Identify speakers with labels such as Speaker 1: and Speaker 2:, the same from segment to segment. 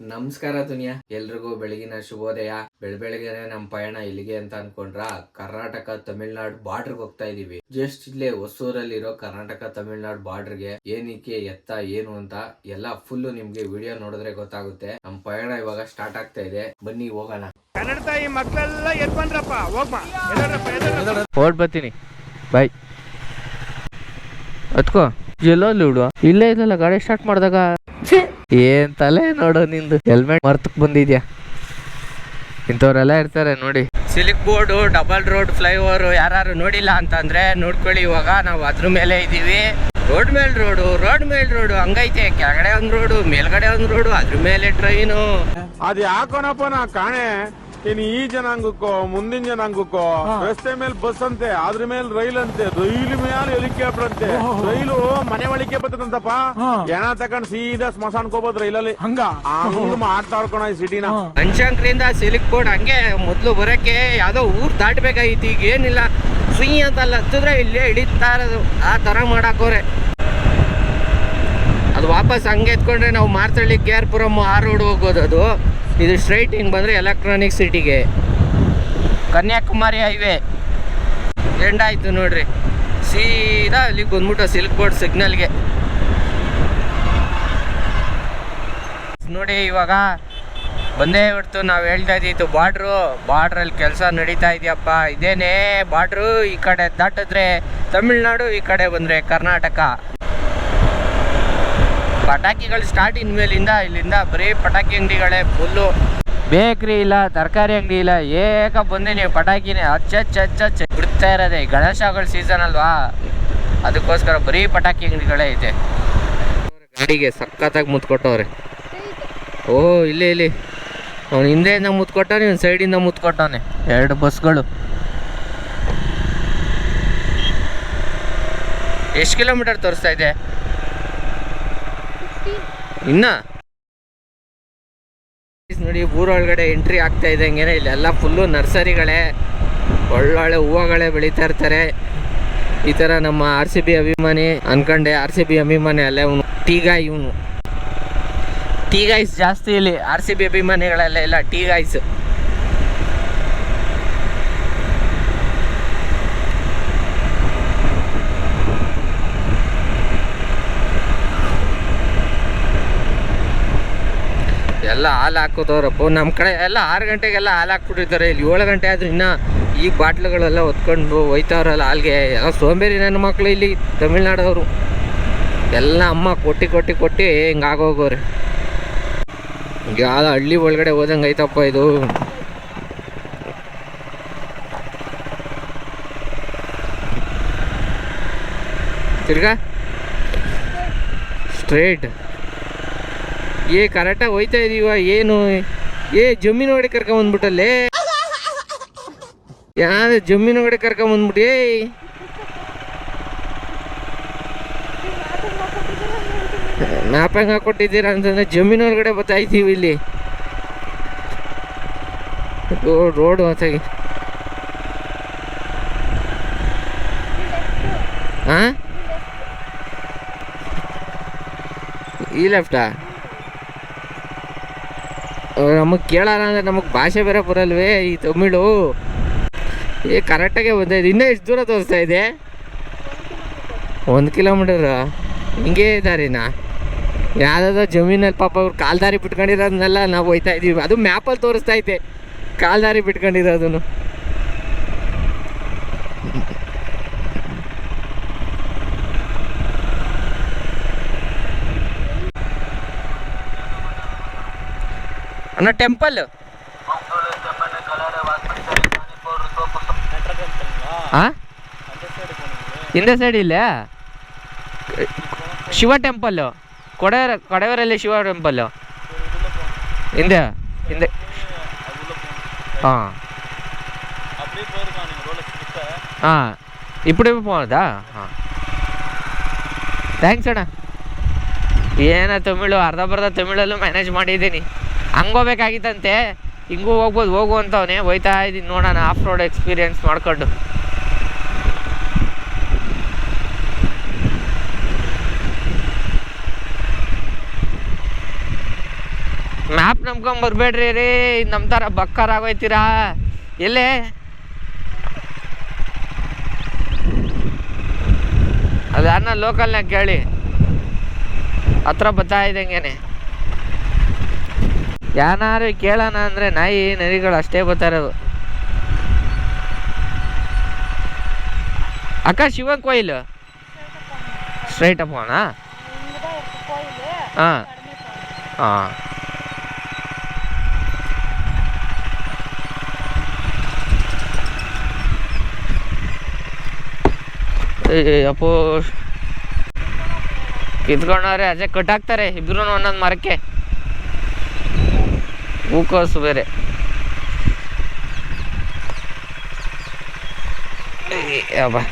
Speaker 1: ನಮಸ್ಕಾರ ದುನಿಯಾ, ಎಲ್ರಿಗೂ ಬೆಳಗಿನ ಶುಭೋದಯ. ಬೆಳಬೆಳಗ್ಗೆನೆ ನಮ್ಮ ಪಯಣ ಇಲ್ಲಿಗೆ ಅಂತ ಅನ್ಕೊಂಡ್ರ ಕರ್ನಾಟಕ ತಮಿಳ್ನಾಡು ಬಾರ್ಡರ್ಗೆ ಹೋಗ್ತಾ ಇದೀವಿ. ಜಸ್ಟ್ ಇಲ್ಲೇ ಹೊಸೂರಲ್ಲಿರೋ ಕರ್ನಾಟಕ ತಮಿಳ್ನಾಡು ಬಾರ್ಡರ್ಗೆ ಏನಕ್ಕೆ ಎತ್ತ ಏನು ಅಂತ ಎಲ್ಲ ಫುಲ್ ನಿಮ್ಗೆ ವಿಡಿಯೋ ನೋಡಿದ್ರೆ ಗೊತ್ತಾಗುತ್ತೆ. ನಮ್ಮ ಪಯಣ ಇವಾಗ ಸ್ಟಾರ್ಟ್ ಆಗ್ತಾ ಇದೆ, ಬನ್ನಿ ಹೋಗೋಣ.
Speaker 2: ಕನ್ನಡ ತಾಯಿ ಮಕ್ಕಳೆಲ್ಲ ಎದ್ ಬಂದ್ರಪ್ಪ, ಹೋಗ್ಬಾ
Speaker 3: ಹೊರಡ್ ಬರ್ತೀನಿ. ಬಾಯ್ ಅತ್ಕೋ ಎಲ್ಲೋ ಹುಡುವ ಇಲ್ಲೇ ಇದಲ್ಲ ಗಾಡಿ ಸ್ಟಾರ್ಟ್ ಮಾಡಿದಾಗ ಏನ್ ತಲೆ ನೋಡು ನಿಂದು. ಹೆಲ್ಮೆಟ್ ಮರ್ತಕ್ ಬಂದಿದ್ಯಾ? ಇಂಥವ್ರೆಲ್ಲ ಇರ್ತಾರೆ ನೋಡಿ. Silk board, double road, flyover ಯಾರು ನೋಡಿಲ್ಲ ಅಂತಂದ್ರೆ ನೋಡ್ಕೊಳ್ಳಿ. ಇವಾಗ ನಾವು ಅದ್ರ ಮೇಲೆ ಇದೀವಿ. ರೋಡ್ ಮೇಲ್ ರೋಡು ಹಂಗೈತೆ. ಕೆಳಗಡೆ ಒಂದ್ ರೋಡು, ಮೇಲ್ಗಡೆ ಒಂದ್ ರೋಡು, ಅದ್ರ ಮೇಲೆ ಟ್ರೈನು.
Speaker 2: ಅದ್ ಯಾಕೋನಪ್ಪ ನಾ ಕಾಣೆ. ಇನ್ ಈ ಜನಾಂಗಕ್ಕೋ ಮುಂದಿನ ಜನಾಂಗಕ್ಕೋ ರಸ್ತೆ ಮೇಲೆ ಬಸ್ ಅಂತೆ, ಅದ್ರ ಮೇಲೆ ರೈಲ್ ಅಂತೆ, ರೈಲ್ ಮೇಲೆ ಹೆಲಿಕಾಪ್ಟರ್ ಅಂತೆ. ರೈಲು ಮನೆ ಒಳಗೆ ಬರ್ತದಂತಪ್ಪ. ಎಣ ತಕೊಂಡ್ ಸೀದಾ ಸ್ಮಶಾನಕ್ಕೆ ಹೋಗ್ಬೋದು ರೈಲಲ್ಲಿ. ಹಂಗ ಮಾಡ್ತಾ ಇರ್ಕೋಣ ಈ ಸಿಟಿನ.
Speaker 3: ಬನಶಂಕರಿಯಿಂದ ಸಿಲಿಕ್ ಬೋರ್ಡ್ ಹಂಗೆ ಮೊದ್ಲು ಬರಕ್ಕೆ ಯಾವ್ದೋ ಊರ್ ದಾಟ್ಬೇಕಾಗಿತ್ತು. ಈಗ ಏನಿಲ್ಲ, ಫ್ರೀ ಅಂತಲ್ಲ, ಹತ್ತಿದ್ರೆ ಇಲ್ಲೇ ಇಳಿತಾ ಇರೋದು. ಆ ತರ ಮಾಡಾಕೋರೆ. ಅದು ವಾಪಸ್ ಹಂಗೆ ಎತ್ಕೊಂಡ್ರೆ ನಾವು ಮಾರ್ತಳ್ಳಿ KR ಪುರಂ ಆ ರೋಡ್ ಹೋಗೋದು. ಅದು ಇದು ಸ್ಟ್ರೈಟ್ ಹಿಂಗೆ ಬಂದರೆ ಎಲೆಕ್ಟ್ರಾನಿಕ್ ಸಿಟಿಗೆ. ಕನ್ಯಾಕುಮಾರಿ ಹೈವೇ ಎಂಡ್ ಆಯಿತು ನೋಡ್ರಿ. ಸೀದಾ ಅಲ್ಲಿಗೆ ಬಂದ್ಬಿಟ್ಟು ಸಿಲ್ಕ್ ಬೋರ್ಡ್ ಸಿಗ್ನಲ್ಗೆ ನೋಡಿ. ಇವಾಗ ಬಂದೇ ಬಿಡ್ತು. ನಾವು ಹೇಳ್ತಾ ಇದ್ದಿತ್ತು ಬಾರ್ಡ್ರಲ್ಲಿ ಕೆಲಸ ನಡೀತಾ ಇದೆಯಪ್ಪ. ಇದೇನೇ ಬಾರ್ಡ್ರು. ಈ ಕಡೆ ದಾಟಿದ್ರೆ ತಮಿಳ್ನಾಡು, ಈ ಕಡೆ ಬಂದರೆ ಕರ್ನಾಟಕ. ಪಟಾಕಿಗಳು ಸ್ಟಾರ್ಟ್ ಇನ್ಮೇಲಿಂದ ಇಲ್ಲಿಂದ ಬರೀ ಪಟಾಕಿ ಅಂಗಡಿಗಳೇ ಫುಲ್ಲು. ಬೇಕ್ರಿ ಇಲ್ಲ, ತರಕಾರಿ ಅಂಗಡಿ ಇಲ್ಲ, ಏಕ ಬಂದಿನಿ ಪಟಾಕಿನೇ ಹಚ್ಚ ಬಿಡ್ತಾ ಇರೋದೆ. ಗಣೇಶಗಳ ಸೀಸನ್ ಅಲ್ವಾ, ಅದಕ್ಕೋಸ್ಕರ ಬರೀ ಪಟಾಕಿ ಅಂಗಡಿಗಳೇ ಐತೆ. ಗಾಡಿಗೆ ಸಖತ್ತಾಗಿ ಮುತ್ಕೊಟ್ಟವ್ರೆ. ಓಹೋ ಇಲ್ಲಿ ಅವ್ನು ಹಿಂದೆಯಿಂದ ಮುತ್ಕೊಟ್ಟವನೆ, ಇವ್ನು ಸೈಡಿಂದ ಮುತ್ಕೊಟ್ಟವನೆ. 2 ಬಸ್ಗಳು. ಎಷ್ಟು ಕಿಲೋಮೀಟರ್ ತೋರಿಸ್ತಾ ಇದೆ ಇನ್ನ ನೋಡಿ. ಊರೊಳಗಡೆ ಎಂಟ್ರಿ ಆಗ್ತಾ ಇದ್ದಂಗೆ ಇಲ್ಲೆಲ್ಲ ಫುಲ್ಲು ನರ್ಸರಿಗಳೇ, ಒಳ್ಳೊಳ್ಳೆ ಹೂವುಗಳೇ ಬೆಳೀತಾ ಇರ್ತಾರೆ. ಈ ಥರ ನಮ್ಮ RCB ಅಭಿಮಾನಿ ಅನ್ಕೊಂಡೆ. RCB ಅಭಿಮಾನಿ ಅಲ್ಲೇ ಇವನು ಇವನು ಟೀ ಗಾಯ್ಸ್ ಜಾಸ್ತಿ ಇಲ್ಲಿ. RCB ಅಭಿಮಾನಿಗಳೆಲ್ಲ ಇಲ್ಲ, ಟೀ ಗಾಯ್ಸ್. ಎಲ್ಲ ಹಾಲು ಹಾಕೋದವ್ರಪ್ಪ. ನಮ್ಮ ಕಡೆ ಎಲ್ಲ 6 ಗಂಟೆಗೆಲ್ಲ ಹಾಲು ಹಾಕ್ಬಿಟ್ಟಿರ್ತಾರೆ. ಇಲ್ಲಿ 7 ಗಂಟೆ ಆದ್ರೂ ಇನ್ನೂ ಈ ಬಾಟ್ಲುಗಳೆಲ್ಲ ಹೊತ್ಕೊಂಡು ಹೋಯ್ತಾವ್ರಲ್ಲ ಹಾಲ್ಗೆ. ಎಲ್ಲ ಸೋಂಬೇರಿ ನನ್ನ ಮಕ್ಕಳು ಇಲ್ಲಿ ತಮಿಳ್ನಾಡವರು. ಎಲ್ಲ ಅಮ್ಮ ಕೊಟ್ಟು ಹಿಂಗಾಗೋಗೋರೆ. ಯಾವ್ದು ಹಳ್ಳಿ ಒಳಗಡೆ ಹೋದಂಗೆ ಐತಪ್ಪ ಇದು. ತಿರ್ಗಾ ಸ್ಟ್ರೇಟ್ ಕರೆಕ್ಟಾಗಿ ಹೋಯ್ತಾ ಇದೀವ. ಏನು ಜಮೀನು ಒಳಗಡೆ ಕರ್ಕೊಂಬಂದ್ಬಿಟ್ಟಲ್ಲೇ. ಯಾವ್ದು ಜಮೀನು ಒಳಗಡೆ ಕರ್ಕೊಂಬಂದ್ಬಿಟ್ಟು ಮ್ಯಾಪ್ ಹೆಂಗೆ ಹಾಕೊಟ್ಟಿದ್ದೀರಾ ಅಂತಂದ್ರೆ ಜಮೀನು ಒಳಗಡೆ ಬರ್ತಾ ಇದ್ದೀವಿ ಇಲ್ಲಿ. ರೋಡ್ ಹೊತ್ತಾಗಿ ಹಾಂ ಈ ಲೆಫ್ಟಾ? ನಮಗೆ ಕೇಳೋಣ ಅಂದರೆ ನಮಗೆ ಭಾಷೆ ಬೇರೆ ಬರಲ್ವೇ ಈ ತಮಿಳು. ಕರೆಕ್ಟಾಗೆ ಬಂದೈತೆ. ಇನ್ನೂ ಎಷ್ಟು ದೂರ ತೋರಿಸ್ತಾ ಇದೆ? 1 ಕಿಲೋಮೀಟರ್. ಹಿಂಗೇ ದಾರಿನಾ? ಯಾವುದಾದ್ರು ಜಮೀನಲ್ಲಿ ಪಾಪ ಅವ್ರು ಕಾಲ್ದಾರಿ ಬಿಟ್ಕೊಂಡಿರೋದನ್ನೆಲ್ಲ ನಾವು ಹೋಯ್ತಾ ಇದ್ದೀವಿ. ಅದು ಮ್ಯಾಪಲ್ಲಿ ತೋರಿಸ್ತಾ ಐತೆ ಕಾಲ್ದಾರಿ ಬಿಟ್ಕೊಂಡಿರೋದನ್ನು. ಅಣ್ಣ ಟೆಂಪಲ್ ಹಿಂದೆ ಸೈಡ್ ಇಲ್ಲ ಶಿವ ಟೆಂಪಲ್ಲು. ಕೊಡೆಯವರಲ್ಲಿ ಶಿವ ಟೆಂಪಲ್ಲು ಹಿಂದೆ ಹಾಂ ఇప్పుడు పోదా? ಥ್ಯಾಂಕ್ಸ್ ಅಣ್ಣ. ಏನೋ ತಮಿಳು ಅರ್ಧ ತಮಿಳಲ್ಲೂ ಮ್ಯಾನೇಜ್ ಮಾಡಿದ್ದೀನಿ. ಹಂಗೋಗ್ಬೇಕಾಗಿತ್ತಂತೆ, ಹಿಂಗೂ ಹೋಗು ಅಂತವನೇ. ಹೋಯ್ತಾ ಇದ್ದೀನಿ ನೋಡೋಣ, ಆಫ್ ರೋಡ್ ಎಕ್ಸ್ಪೀರಿಯೆನ್ಸ್ ಮಾಡ್ಕೊಂಡು. ಆ್ಯಪ್ ನಂಬ್ಕೊಂಡ್ ಬರ್ಬೇಡ್ರಿ ರೀ, ನಮ್ಮ ಥರ ಬಕ್ಕಾರ ಆಗೋಯ್ತೀರಾ. ಎಲ್ಲೇ ಅದು ಯಾರನ್ನ ಲೋಕಲ್ನಾಗ ಕೇಳಿ, ಹತ್ರ ಬರ್ತಾ ಇದ್ದಂಗೆನೆ. ಯಾರು ಕೇಳೋಣ ಅಂದರೆ ನಾಯಿ ನರಿಗಳು ಅಷ್ಟೇ ಬರ್ತಾ ಇರೋದು. ಅಕ್ಕ ಶಿವನ್ ಕೊಯ್ಲು ಸ್ಟ್ರೈಟ್ ಅಪ್ ಹೋಣ. ಹಾಂ ಹಾಂ ಅಪ್ಪೋ ಕಿತ್ಕೊಂಡವ್ರೆ, ಅಜೆ ಕಟ್ಟಾಕ್ತಾರೆ ಇಬ್ರು ಒಂದೊಂದು ಮರಕ್ಕೆ. ಹೂಕೋಸು ಬೇರೆ. ಅಬ್ಬಾ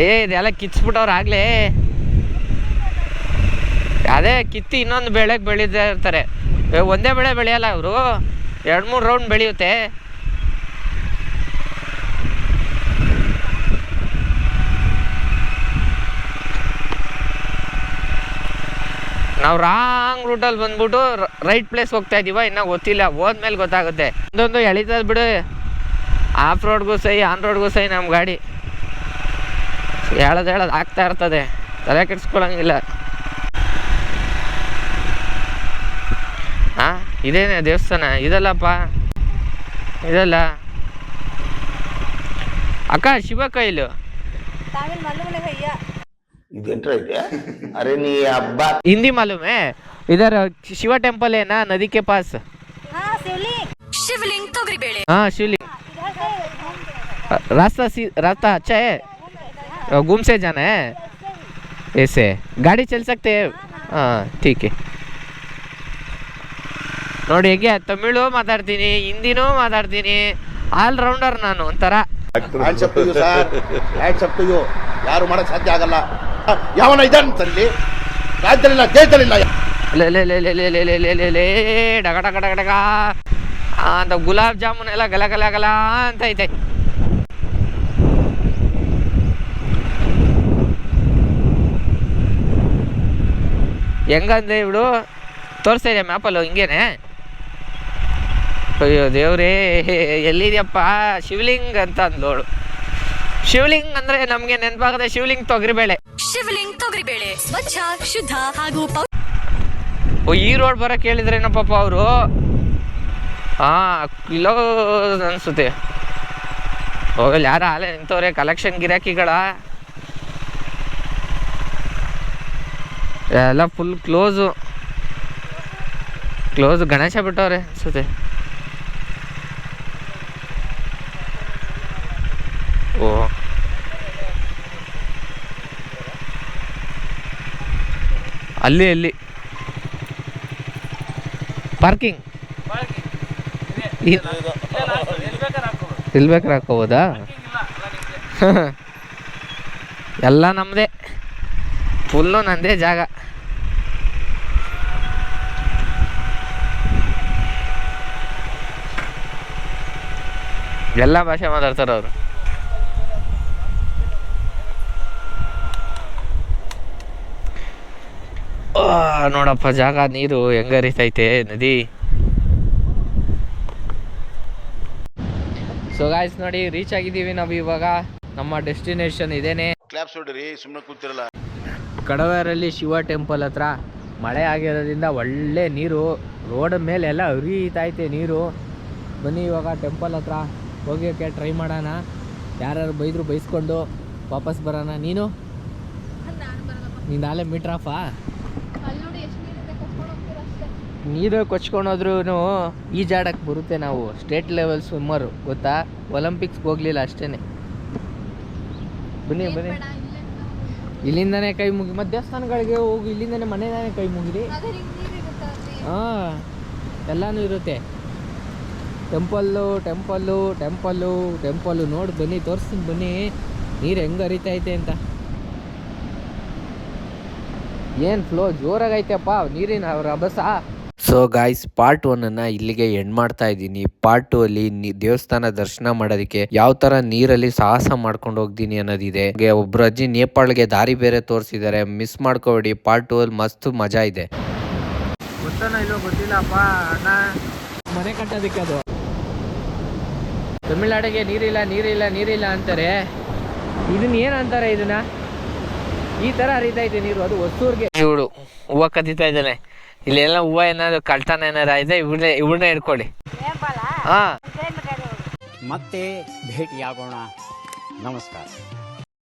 Speaker 3: ಇದೆಲ್ಲ ಕಿತ್ಸ್ಬಿಟ್ಟವ್ರು ಆಗ್ಲೇ. ಅದೇ ಕಿತ್ತಿ ಇನ್ನೊಂದು ಬೆಳೆಗೆ ಬೆಳೀತಾ ಇರ್ತಾರೆ. ಒಂದೇ ಬೆಳೆ ಬೆಳೆಯಲ್ಲ ಅವರು, 2-3 ರೌಂಡ್ ಬೆಳೆಯುತ್ತೆ. ನಾವು ರಾಂಗ್ ರೂಟಲ್ಲಿ ಬಂದ್ಬಿಟ್ಟು ರೈಟ್ ಪ್ಲೇಸ್ ಹೋಗ್ತಾ ಇದೀವ, ಇನ್ನೂ ಗೊತ್ತಿಲ್ಲ, ಹೋದ್ಮೇಲೆ ಗೊತ್ತಾಗುತ್ತೆ. ಒಂದೊಂದು ಎಳಿತದ ಬಿಡು, ಆಫ್ ರೋಡ್ಗೂ ಸೈ ಆನ್ ರೋಡ್ಗೂ ಸೈ ನಮ್ಮ ಗಾಡಿ. ಹೇಳೋದು ಆಗ್ತಾ ಇರ್ತದೆ, ತಲೆ ಕೆಡ್ಸ್ಕೊಳಂಗಿಲ್ಲ. ಹಾಂ ಇದೇನೇ ದೇವಸ್ಥಾನ ಇದಲ್ಲಪ್ಪ, ಇದಲ್ಲ ಅಕ್ಕ. ಶಿವ ಕೈಲು हिंदी मालूम है? इधर शिवा टेम्पल है ना, नदी के पास.
Speaker 4: शिवलिंग
Speaker 3: हाँ शिवलिंग. रास्ता अच्छा है, घूम से जाना है. ऐसे गाड़ी चल सकते हैं. हाँ ठीक है. ನೋಡಿ ಹೇಗೆ ತಮಿಳು ಮಾತಾಡ್ತೀನಿ, ಹಿಂದಿನೂ ಮಾತಾಡ್ತೀನಿ, ಆಲ್ ರೌಂಡರ್ ನಾನು ಒಂಥರ.
Speaker 5: ಯಾರು ಮಾಡಕ್ ಸಾಧ್ಯ ಆಗಲ್ಲ. ಯಾವನ ಇದಂತಲ್ಲಿ ರಾಜ್ಯದಲ್ಲಿಲ್ಲ, ದೇಶದಲ್ಲಿಲ್ಲ.
Speaker 3: ಡಗ ಡಗ ಡಗ ಡಗ ಅಂತ ಗುಲಾಬ್ ಜಾಮೂನ್ ಎಲ್ಲ ಗಲ ಗಲ ಗಲ ಅಂತ ಐತೆ. ಹೆಂಗಂದ್ರೆ ಇವಳು ತೋರಿಸ್ತಾ ಇದೆ ಮ್ಯಾಪಲ್ಲೂ ಹಿಂಗೇನೆ. ಅಯ್ಯೋ ದೇವ್ರೇ ಎಲ್ಲಿದೆಯಪ್ಪ ಶಿವಲಿಂಗ್ ಅಂತ ಅಂದೋಳು. ಶಿವಲಿಂಗ್ ಅಂದ್ರೆ ನಮ್ಗೆ ನೆನಪಾಗದೆ ಶಿವಲಿಂಗ್ ತೊಗರಿಬೇಳೆ.
Speaker 4: ಶಿವಲಿಂಗ್ ತೊಗರಿಬೇಳೆ ಸ್ವಚ್ಛ ಶುದ್ಧ ಹಾಗೂ
Speaker 3: ಈ ರೋಡ್ ಬರಕ್ ಹೇಳಿದ್ರೇನೋ ಪಾಪ ಅವರು. ಕಿಲೋ ಅನ್ಸುತ್ತೆ. ಹೋಗಲ್ಲ, ಯಾರ ಹಾಲೆ ನಿಂತವ್ರೆ ಕಲೆಕ್ಷನ್ ಗಿರಾಕಿಗಳ ಎಲ್ಲ ಫುಲ್ ಕ್ಲೋಸು. ಗಣೇಶ ಬಿಟ್ಟವ್ರೆ ಅನ್ಸುತ್ತೆ. ಓ ಅಲ್ಲಿ ಪಾರ್ಕಿಂಗ್ ಇಲ್ಲಿ ಬೇಕಾದ್ರೆ ಹಾಕೋಬೋದಾ? ಎಲ್ಲ ನಮ್ಮದೇ, ಫುಲ್ಲು ನಂದೇ ಜಾಗ. ಎಲ್ಲ ಭಾಷೆ ಮಾತಾಡ್ತಾರೆ ಅವರು. ನೋಡಪ್ಪ ಜಾಗ, ನೀರು ಹೆಂಗ ಹರಿತೈತೆ ನದಿ. ಸೊ ಗಾಯ್ಸ್ ನೋಡಿ, ರೀಚ್ ಆಗಿದ್ದೀವಿ ನಾವು ಇವಾಗ. ನಮ್ಮ ಡೆಸ್ಟಿನೇಷನ್ ಇದೇನೆ.
Speaker 5: ಕ್ಲಾಪ್ಸ್ ಹೊಡಿರಿ, ಸುಮ್ಮನೆ ಕೂತಿರಲ್ಲ.
Speaker 3: ಕಡವೇರಲ್ಲಿ ಶಿವ ಟೆಂಪಲ್ ಹತ್ರ ಮಳೆ ಆಗಿರೋದ್ರಿಂದ ಒಳ್ಳೆ ನೀರು ರೋಡ್ ಮೇಲೆ ಎಲ್ಲ ಹರಿತೈತೆ ನೀರು. ಬನ್ನಿ ಇವಾಗ ಟೆಂಪಲ್ ಹತ್ರ ಹೋಗೋಕ್ಕೆ ಟ್ರೈ ಮಾಡೋಣ. ಯಾರು ಬೈದ್ರು ಬೈಸ್ಕೊಂಡು ವಾಪಸ್ ಬರೋಣ. ನೀನು ನಾಳೆ ಮೀಟ್ರ್ ಆಫಾ? ನೀರು ಕೊಚ್ಕೊಂಡೋದ್ರೂ ಈಜಾಡಕ್ಕೆ ಬರುತ್ತೆ. ನಾವು ಸ್ಟೇಟ್ ಲೆವೆಲ್ ಸ್ವಿಮ್ಮರು ಗೊತ್ತಾ, ಒಲಿಂಪಿಕ್ಸ್ಗೆ ಹೋಗ್ಲಿಲ್ಲ ಅಷ್ಟೇ. ಬನ್ನಿ ಇಲ್ಲಿಂದನೇ ಕೈ ಮುಗಿ, ಮತ್ತು ದೇವಸ್ಥಾನಗಳಿಗೆ ಹೋಗಿ ಇಲ್ಲಿಂದನೇ ಮನೆಯೇ ಕೈ ಮುಗಿರಿ. ಹಾಂ ಎಲ್ಲನೂ ಇರುತ್ತೆ. ಟೆಂಪಲ್ಲು ನೋಡಿ ಬನ್ನಿ, ತೋರಿಸ್ತೀನಿ ಬನ್ನಿ ನೀರು ಹೆಂಗೆ ಹರಿತೈತೆ ಅಂತ. ಏನು ಫ್ಲೋ ಜೋರಾಗೈತೆಪ್ಪ ನೀರಿನ ರಭಸ. ಸೊ
Speaker 1: ಸೊ ಗಾಯ್ಸ್ ಪಾರ್ಟ್ 1 ಅನ್ನ ಇಲ್ಲಿಗೆ ಎಂಡ್ ಮಾಡ್ತಾ ಇದ್ದೀನಿ. ಪಾರ್ಟ್ 2 ಅಲ್ಲಿ ದೇವಸ್ಥಾನ ದರ್ಶನ ಮಾಡೋದಕ್ಕೆ ಯಾವ ತರ ನೀರಲ್ಲಿ ಸಾಹಸ ಮಾಡ್ಕೊಂಡು ಹೋಗ್ತೀನಿ ಅನ್ನೋದಿದೆ. ಒಬ್ರು ಅಜ್ಜಿ ನೇಪಾಳ್ಗೆ ದಾರಿ ಬೇರೆ ತೋರಿಸಿದ್ದಾರೆ, ಮಿಸ್ ಮಾಡ್ಕೋಬೇಡಿ. ಪಾರ್ಟ್ 2 ಅಲ್ಲಿ ಮಸ್ತ್ ಮಜಾ ಇದೆ.
Speaker 3: ಗೊತ್ತಾನ ಇಲ್ಲೋ ಗೊತ್ತಿಲ್ಲಪ್ಪ ಅಣ್ಣ, ಮನೆ ಕಟ್ಟೋದಕ್ಕೆ ಅದು ತಮಿಳ್ನಾಡಿಗೆ ನೀರಿಲ್ಲ ಅಂತಾರೆ. ಇದನ್ನ ಏನಂತಾರೆ, ಇದನ್ನ ಈ ತರ ಹರಿತೈತೆ ನೀರು. ಅದು ಹೊಸೂರ್ಗೆ ಇವಳು ಹೂವು ಕದೀತಾ ಇದ್ದಾನೆ. ಇಲ್ಲೆಲ್ಲ ಹೂವು ಏನಾದ್ರು ಕಳ್ತನ ಏನಾರ ಇದೆ, ಇವ್ರನ್ನ ಹಿಡ್ಕೊಳ್ಳಿ. ಹಾ,
Speaker 6: ಮತ್ತೆ ಭೇಟಿಯಾಗೋಣ. ನಮಸ್ಕಾರ.